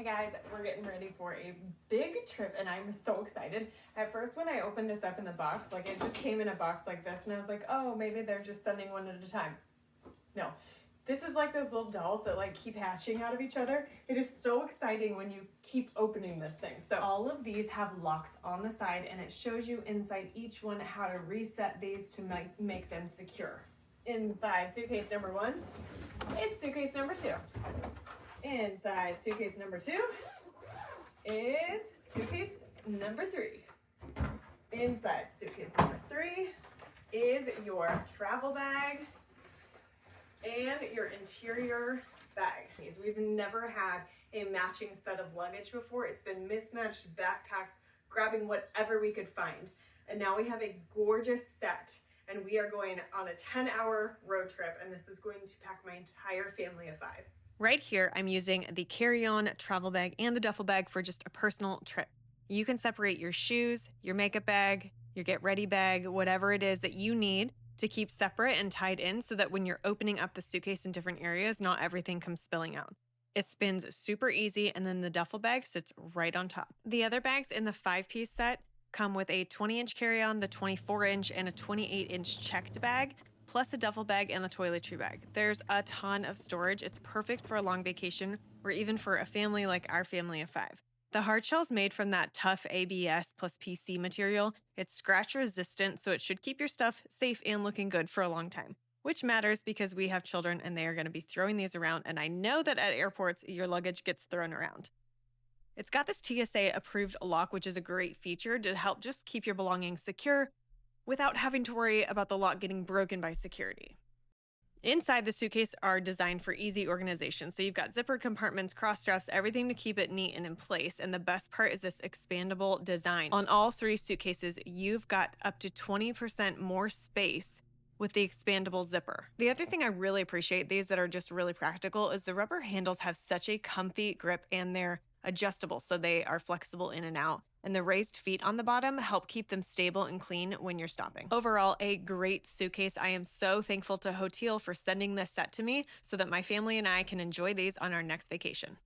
guys, we're getting ready for a big trip and I'm so excited. At first when I opened this up in the box, like it just came in a box like this and I was like, oh, maybe they're just sending one at a time. No, this is like those little dolls that like keep hatching out of each other. It is so exciting when you keep opening this thing. So all of these have locks on the side and it shows you inside each one how to reset these to make them secure. Inside suitcase number 1 is suitcase number 2. Inside suitcase number 2 is suitcase number 3. Inside suitcase number 3 is your travel bag and your interior bag. We've never had a matching set of luggage before. It's been mismatched backpacks, grabbing whatever we could find. And now we have a gorgeous set and we are going on a 10-hour road trip and this is going to pack my entire family of 5. Right here, I'm using the carry-on travel bag and the duffel bag for just a personal trip. You can separate your shoes, your makeup bag, your get-ready bag, whatever it is that you need to keep separate and tied in so that when you're opening up the suitcase in different areas, not everything comes spilling out. It spins super easy, and then the duffel bag sits right on top. The other bags in the 5-piece set come with a 20-inch carry-on, the 24-inch, and a 28-inch checked bag, plus a duffel bag and the toiletry bag. There's a ton of storage. It's perfect for a long vacation or even for a family like our family of 5. The hard shell is made from that tough ABS+PC material. It's scratch resistant, so it should keep your stuff safe and looking good for a long time, which matters because we have children and they are going to be throwing these around. And I know that at airports, your luggage gets thrown around. It's got this TSA-Approved Lock, which is a great feature to help just keep your belongings secure without having to worry about the lock getting broken by security. Inside the suitcase are designed for easy organization. So you've got zippered compartments, cross straps, everything to keep it neat and in place. And the best part is this expandable design. On all 3 suitcases, you've got up to 20% more space with the expandable zipper. The other thing I really appreciate, these that are just really practical, is the rubber handles have such a comfy grip and they're adjustable, so they are flexible in and out. And the raised feet on the bottom help keep them stable and clean when you're stopping. Overall, a great suitcase. I am so thankful to Hoteel for sending this set to me so that my family and I can enjoy these on our next vacation.